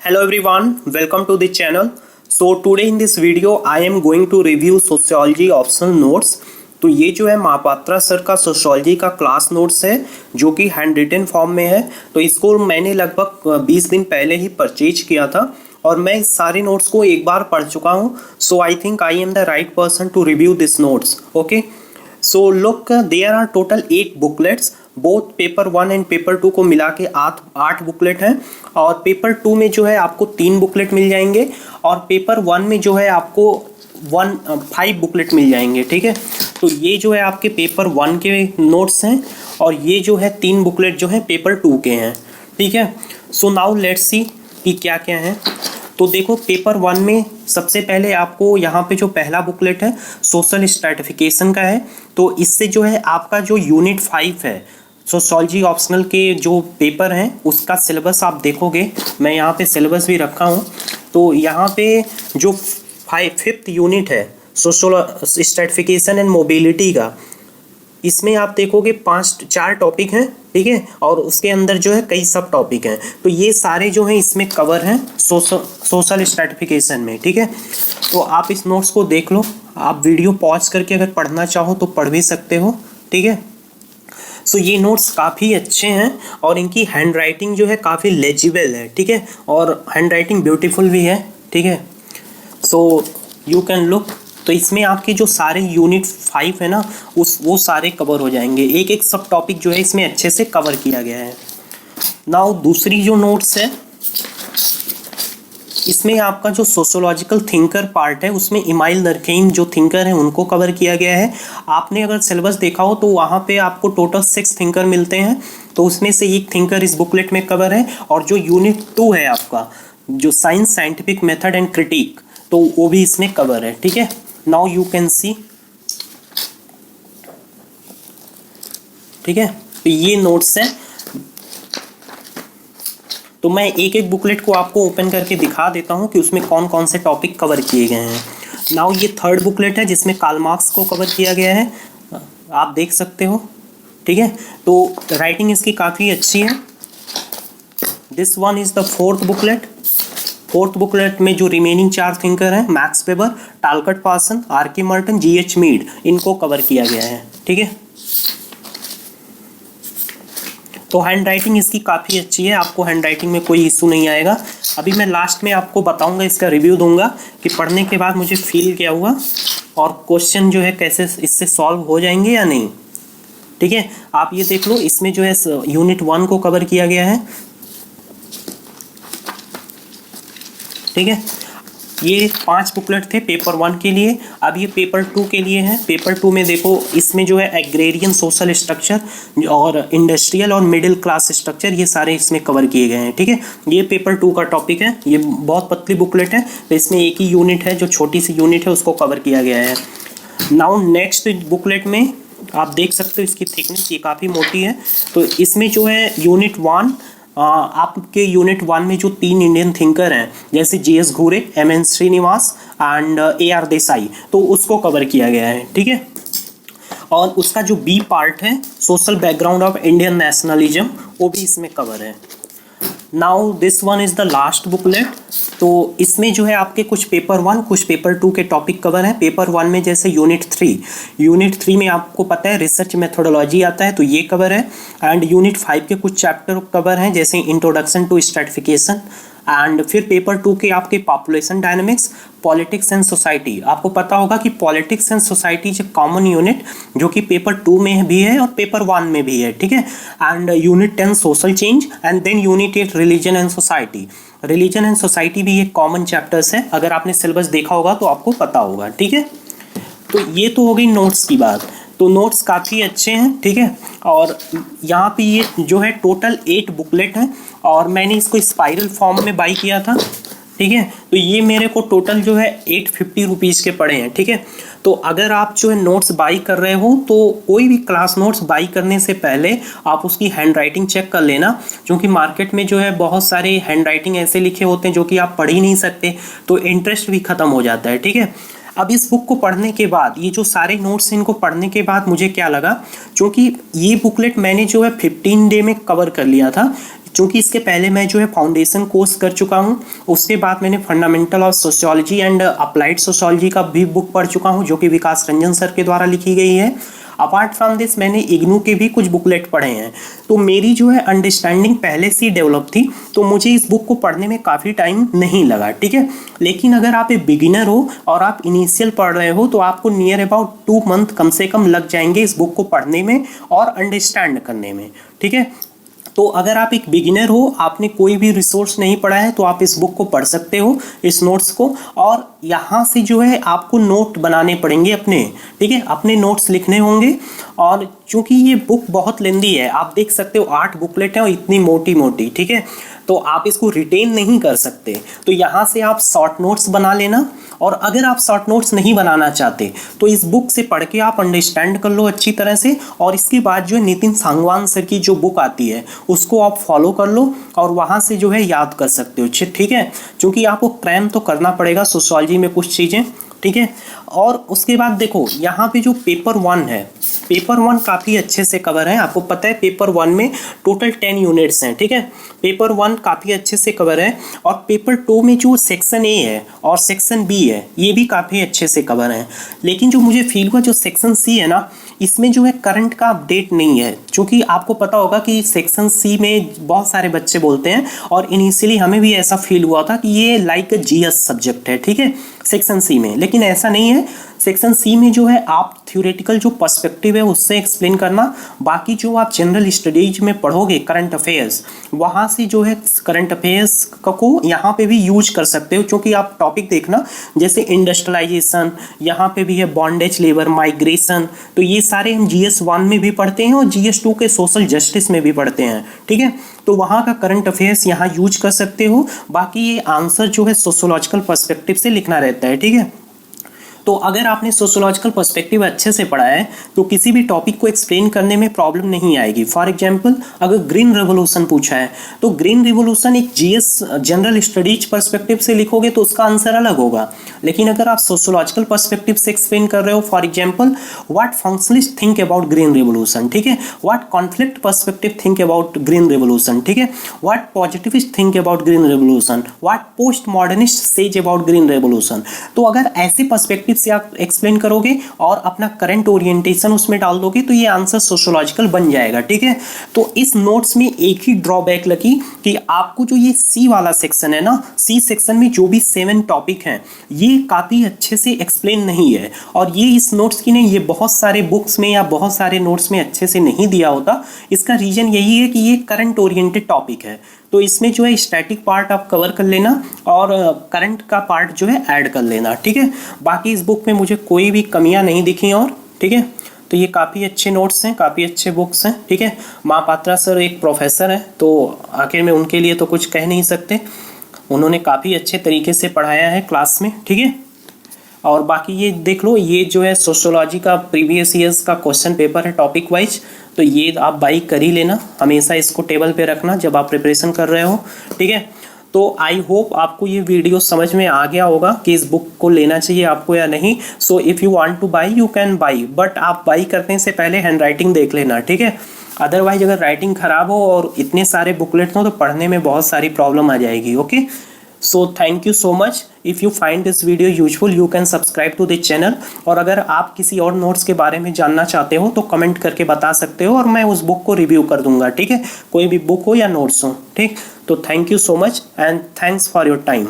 Hello everyone, welcome to the channel. So today in this video I am going to review sociology optional notes. तो ये जो है Mohapatra sir का sociology का class notes है जो कि हैंड रिटन फॉर्म में है। तो इसको मैंने लगभग 20 दिन पहले ही परचेज किया था और मैं इस सारे नोट्स को एक बार पढ़ चुका हूँ। So I think I am the right person to review this notes. Okay, so look there are total 8 booklets. Both paper 1 and paper 2 को मिला के 8 बुकलेट हैं और पेपर 2 में जो है आपको 3 बुकलेट मिल जाएंगे और पेपर 1 में जो है आपको 5 बुकलेट मिल जाएंगे। ठीक है, तो ये जो है आपके पेपर 1 के नोट्स हैं और ये जो है 3 बुकलेट जो है पेपर 2 के हैं। ठीक है, सो नाउ लेट्स सी कि क्या क्या है। तो देखो पेपर 1 में सबसे पहले आपको यहाँ पे जो पहला बुकलेट है सोशल स्ट्रैटिफिकेशन का है। तो इससे जो है आपका जो यूनिट 5 है सोशियोलॉजी ऑप्शनल के जो पेपर हैं उसका सिलेबस आप देखोगे, मैं यहाँ पे सिलेबस भी रखा हूँ। तो यहाँ पे जो 5th यूनिट है सोशल स्ट्रैटिफिकेशन एंड मोबिलिटी का, इसमें आप देखोगे 4 टॉपिक हैं। ठीक है, और उसके अंदर जो है कई सब टॉपिक हैं। तो ये सारे जो हैं इसमें कवर हैं सोशल स्ट्रैटिफिकेशन में। ठीक है, तो आप इस नोट्स को देख लो। आप वीडियो पॉज करके अगर पढ़ना चाहो तो पढ़ भी सकते हो। ठीक है, सो ये नोट्स काफ़ी अच्छे हैं और इनकी हैंड राइटिंग जो है काफ़ी लेजिबल है। ठीक है, और हैंड राइटिंग ब्यूटीफुल भी है। ठीक है, सो यू कैन लुक। तो इसमें आपके जो सारे यूनिट 5 है ना वो सारे कवर हो जाएंगे। एक एक सब टॉपिक जो है इसमें अच्छे से कवर किया गया है। नाउ दूसरी जो नोट्स है इसमें आपका जो सोशोलॉजिकल थिंकर पार्ट है उसमें इमाइल दरखेम जो थिंकर हैं उनको कवर किया गया है। आपने अगर सिलेबस देखा हो तो वहाँ पे आपको टोटल 6 थिंकर मिलते हैं, तो उसमें से एक थिंकर इस बुकलेट में कवर है। और जो यूनिट 2 है आपका जो science scientific method and critic, तो वो भी इसमें कवर है। ठीक है, नाउ यू कैन सी। ठीक है, तो ये नोट्स हैं। तो मैं एक एक बुकलेट को आपको ओपन करके दिखा देता हूं कि उसमें कौन कौन से टॉपिक कवर किए गए हैं। नाउ ये 3rd बुकलेट है जिसमें कार्ल मार्क्स को कवर किया गया है, आप देख सकते हो। ठीक है, तो राइटिंग इसकी काफ़ी अच्छी है। This one is the 4th booklet. 4th booklet में जो रिमेनिंग 4 थिंकर हैं Max Weber, Talcott Parson, R K. Merton, G H. Mead, इनको कवर किया गया है। ठीक है, तो हैंड राइटिंग इसकी काफ़ी अच्छी है, आपको हैंड राइटिंग में कोई इशू नहीं आएगा। अभी मैं लास्ट में आपको बताऊंगा, इसका रिव्यू दूंगा कि पढ़ने के बाद मुझे फील क्या हुआ और क्वेश्चन जो है कैसे इससे सॉल्व हो जाएंगे या नहीं। ठीक है, आप ये देख लो, इसमें जो है यूनिट 1 को कवर किया गया है। ठीक है, ये 5 बुकलेट थे पेपर 1 के लिए। अब ये पेपर 2 के लिए है। पेपर 2 में देखो इसमें जो है एग्रेरियन सोशल स्ट्रक्चर और इंडस्ट्रियल और मिडिल क्लास स्ट्रक्चर, ये सारे इसमें कवर किए गए हैं। ठीक है, ये पेपर 2 का टॉपिक है। ये बहुत पतली बुकलेट है, तो इसमें एक ही यूनिट है, जो छोटी सी यूनिट है उसको कवर किया गया है। नाउ नेक्स्ट बुकलेट में आप देख सकते हो इसकी थिकनेस ये काफ़ी मोटी है। तो इसमें जो है यूनिट 1, आपके यूनिट 1 में जो 3 इंडियन थिंकर हैं जैसे जी.एस. घुरे, एम.एन. श्रीनिवास एंड ए.आर. देसाई, तो उसको कवर किया गया है। ठीक है, और उसका जो बी पार्ट है social background of Indian nationalism, वो भी इसमें कवर है। Now this one is the last booklet. तो इसमें जो है आपके कुछ पेपर 1 कुछ पेपर 2 के टॉपिक कवर हैं। पेपर 1 में जैसे यूनिट 3 में आपको पता है रिसर्च मेथोडोलॉजी आता है, तो ये कवर है। एंड यूनिट 5 के कुछ चैप्टर कवर हैं जैसे इंट्रोडक्शन टू स्ट्रैटिफिकेशन। एंड फिर पेपर 2 के आपके population dynamics, politics and society. आपको पता होगा कि politics and society is a common unit जो कि पेपर 2 में भी है और पेपर 1 में भी है। ठीक है, and unit 10 social change and then unit 8 religion and society. Religion and society भी एक कॉमन चैप्टर्स है, अगर आपने सिलेबस देखा होगा तो आपको पता होगा। ठीक है, तो ये तो हो गई नोट्स की बात। तो नोट्स काफ़ी अच्छे हैं। ठीक है, और यहाँ पे ये जो है टोटल 8 बुकलेट हैं और मैंने इसको स्पाइरल फॉर्म में बाई किया था। ठीक है, तो ये मेरे को टोटल जो है 850 रुपीज़ के पड़े हैं। ठीक है, तो अगर आप जो है नोट्स बाई कर रहे हो तो कोई भी क्लास नोट्स बाई करने से पहले आप उसकी हैंड राइटिंग चेक कर लेना, क्योंकि मार्केट में जो है बहुत सारे हैंड राइटिंग ऐसे लिखे होते हैं जो कि आप पढ़ ही नहीं सकते, तो इंटरेस्ट भी ख़त्म हो जाता है। ठीक है, अब इस बुक को पढ़ने के बाद, ये जो सारे नोट्स हैं इनको पढ़ने के बाद मुझे क्या लगा, क्योंकि ये बुकलेट मैंने जो है 15 डे में कवर कर लिया था, क्योंकि इसके पहले मैं जो है फाउंडेशन कोर्स कर चुका हूँ, उसके बाद मैंने fundamental of sociology and applied sociology का भी बुक पढ़ चुका हूँ जो कि विकास रंजन सर के द्वारा लिखी गई है। अपार्ट फ्रॉम दिस मैंने इग्नू के भी कुछ बुकलेट पढ़े हैं। तो मेरी जो है अंडरस्टैंडिंग पहले से ही डेवलप थी, तो मुझे इस बुक को पढ़ने में काफ़ी टाइम नहीं लगा, ठीक है। लेकिन अगर आप एक बिगिनर हो और आप इनिशियल पढ़ रहे हो तो आपको नियर अबाउट 2 मंथ कम से कम लग जाएंगे इस बुक को पढ़ने में और अंडरस्टैंड करने में, ठीक है। तो अगर आप एक बिगिनर हो, आपने कोई भी रिसोर्स नहीं पढ़ा है, तो आप इस बुक को पढ़ सकते हो, इस नोट्स को। और यहाँ से जो है आपको नोट बनाने पड़ेंगे अपने, ठीक है, अपने नोट्स लिखने होंगे। और चूंकि ये बुक बहुत लेंदी है, आप देख सकते हो 8 बुकलेट है और इतनी मोटी मोटी, ठीक है, तो आप इसको रिटेन नहीं कर सकते। तो यहाँ से आप शॉर्ट नोट्स बना लेना। और अगर आप शॉर्ट नोट्स नहीं बनाना चाहते तो इस बुक से पढ़ के आप अंडरस्टैंड कर लो अच्छी तरह से, और इसके बाद जो है नितिन सांगवान सर की जो बुक आती है उसको आप फॉलो कर लो और वहाँ से जो है याद कर सकते हो, ठीक है। क्योंकि आपको क्रैम तो करना पड़ेगा सोशियोलॉजी में कुछ चीज़ें, ठीक है। और उसके बाद देखो यहाँ पे जो पेपर 1 है, पेपर 1 काफ़ी अच्छे से कवर है। आपको पता है पेपर 1 में टोटल 10 यूनिट्स हैं, ठीक है। पेपर 1 काफ़ी अच्छे से कवर है। और पेपर 2 में जो सेक्शन ए है और सेक्शन बी है ये भी काफ़ी अच्छे से कवर है। लेकिन जो मुझे फील हुआ जो सेक्शन सी है ना, इसमें जो है करंट का अपडेट नहीं है। क्योंकि आपको पता होगा कि सेक्शन सी में बहुत सारे बच्चे बोलते हैं और इनिशियली हमें भी ऐसा फील हुआ था कि ये लाइक जीएस सब्जेक्ट है, ठीक है, सेक्शन सी में। लेकिन ऐसा नहीं है। सेक्शन सी में जो है आप थ्योरेटिकल जो पर्सपेक्टिव है उससे एक्सप्लेन करना, बाकी जो आप जनरल स्टडीज में पढ़ोगे करंट अफेयर्स, वहाँ से जो है करंट अफेयर्स को यहाँ पे भी यूज कर सकते हो। क्योंकि आप टॉपिक देखना जैसे इंडस्ट्रियलाइजेशन, यहाँ पे भी है बॉन्डेज लेबर, माइग्रेशन, तो ये सारे हम GS1 में भी पढ़ते हैं और GS2 के सोशल जस्टिस में भी पढ़ते हैं, ठीक है। तो वहाँ का करंट अफेयर्स यहाँ यूज कर सकते हो। बाकी ये आंसर जो है सोशोलॉजिकल पर्सपेक्टिव से लिखना रहता है, ठीक है। तो अगर आपने सोशोलॉजिकल पर्सपेक्टिव अच्छे से पढ़ा है तो किसी भी टॉपिक को एक्सप्लेन करने में प्रॉब्लम नहीं आएगी। फॉर एग्जांपल अगर ग्रीन रेवोल्यूशन पूछा है तो ग्रीन रेवोल्यूशन एक जीएस जनरल स्टडीज पर्सपेक्टिव से लिखोगे तो उसका आंसर अलग होगा। लेकिन अगर आप सोशोलॉजिकल पर्सपेक्टिव से एक्सप्लेन कर रहे हो, for example what functionalist think about green revolution, ठीक है, what conflict perspective think about green revolution, ठीक है, what positivist think about green revolution, what post modernist says about green revolution, तो अगर ऐसे पर्सपेक्टिव से आप एक्सप्लेन करोगे और अपना करंट ओरिएंटेशन उसमें डाल दोगे तो ये आंसर सोशोलॉजिकल बन जाएगा, ठीक है। तो इस नोट्स में एक ही ड्रॉबैक लगी कि आपको जो ये सी वाला सेक्शन है ना, सी सेक्शन में जो भी 7 टॉपिक हैं ये काफ़ी अच्छे से एक्सप्लेन नहीं है। और ये इस नोट्स की नहीं, ये बहुत सारे बुक्स में या बहुत सारे नोट्स में अच्छे से नहीं दिया होता। इसका रीज़न यही है कि ये करंट ओरिएंटेड टॉपिक है, तो इसमें जो है स्टैटिक पार्ट आप कवर कर लेना और करंट का पार्ट जो है ऐड कर लेना, ठीक है। बाकी इस बुक में मुझे कोई भी कमियां नहीं दिखी और, ठीक है। तो ये काफ़ी अच्छे नोट्स हैं, काफ़ी अच्छे बुक्स हैं, ठीक है। महापात्रा सर एक प्रोफेसर हैं तो आखिर में उनके लिए तो कुछ कह नहीं सकते, उन्होंने काफ़ी अच्छे तरीके से पढ़ाया है क्लास में, ठीक है। और बाकी ये देख लो, ये जो है सोशोलॉजी का प्रीवियस ईयर्स का क्वेश्चन पेपर है टॉपिक वाइज, तो ये आप बाई कर ही लेना, हमेशा इसको टेबल पे रखना जब आप प्रिपरेशन कर रहे हो, ठीक है। तो आई होप आपको ये वीडियो समझ में आ गया होगा कि इस बुक को लेना चाहिए आपको या नहीं। So if you want two by you can buy, but आप बाई करने से पहले हैंड राइटिंग देख लेना, ठीक है। अदरवाइज अगर राइटिंग खराब हो और इतने सारे बुकलेट हो तो पढ़ने में बहुत सारी प्रॉब्लम आ जाएगी, okay. So thank you so much. If you find this video useful, you can subscribe to the channel. और अगर आप किसी और नोट्स के बारे में जानना चाहते हो तो कमेंट करके बता सकते हो और मैं उस बुक को रिव्यू कर दूंगा, ठीक है, कोई भी बुक हो या नोट्स हो, ठीक। तो thank you so much and thanks for your time.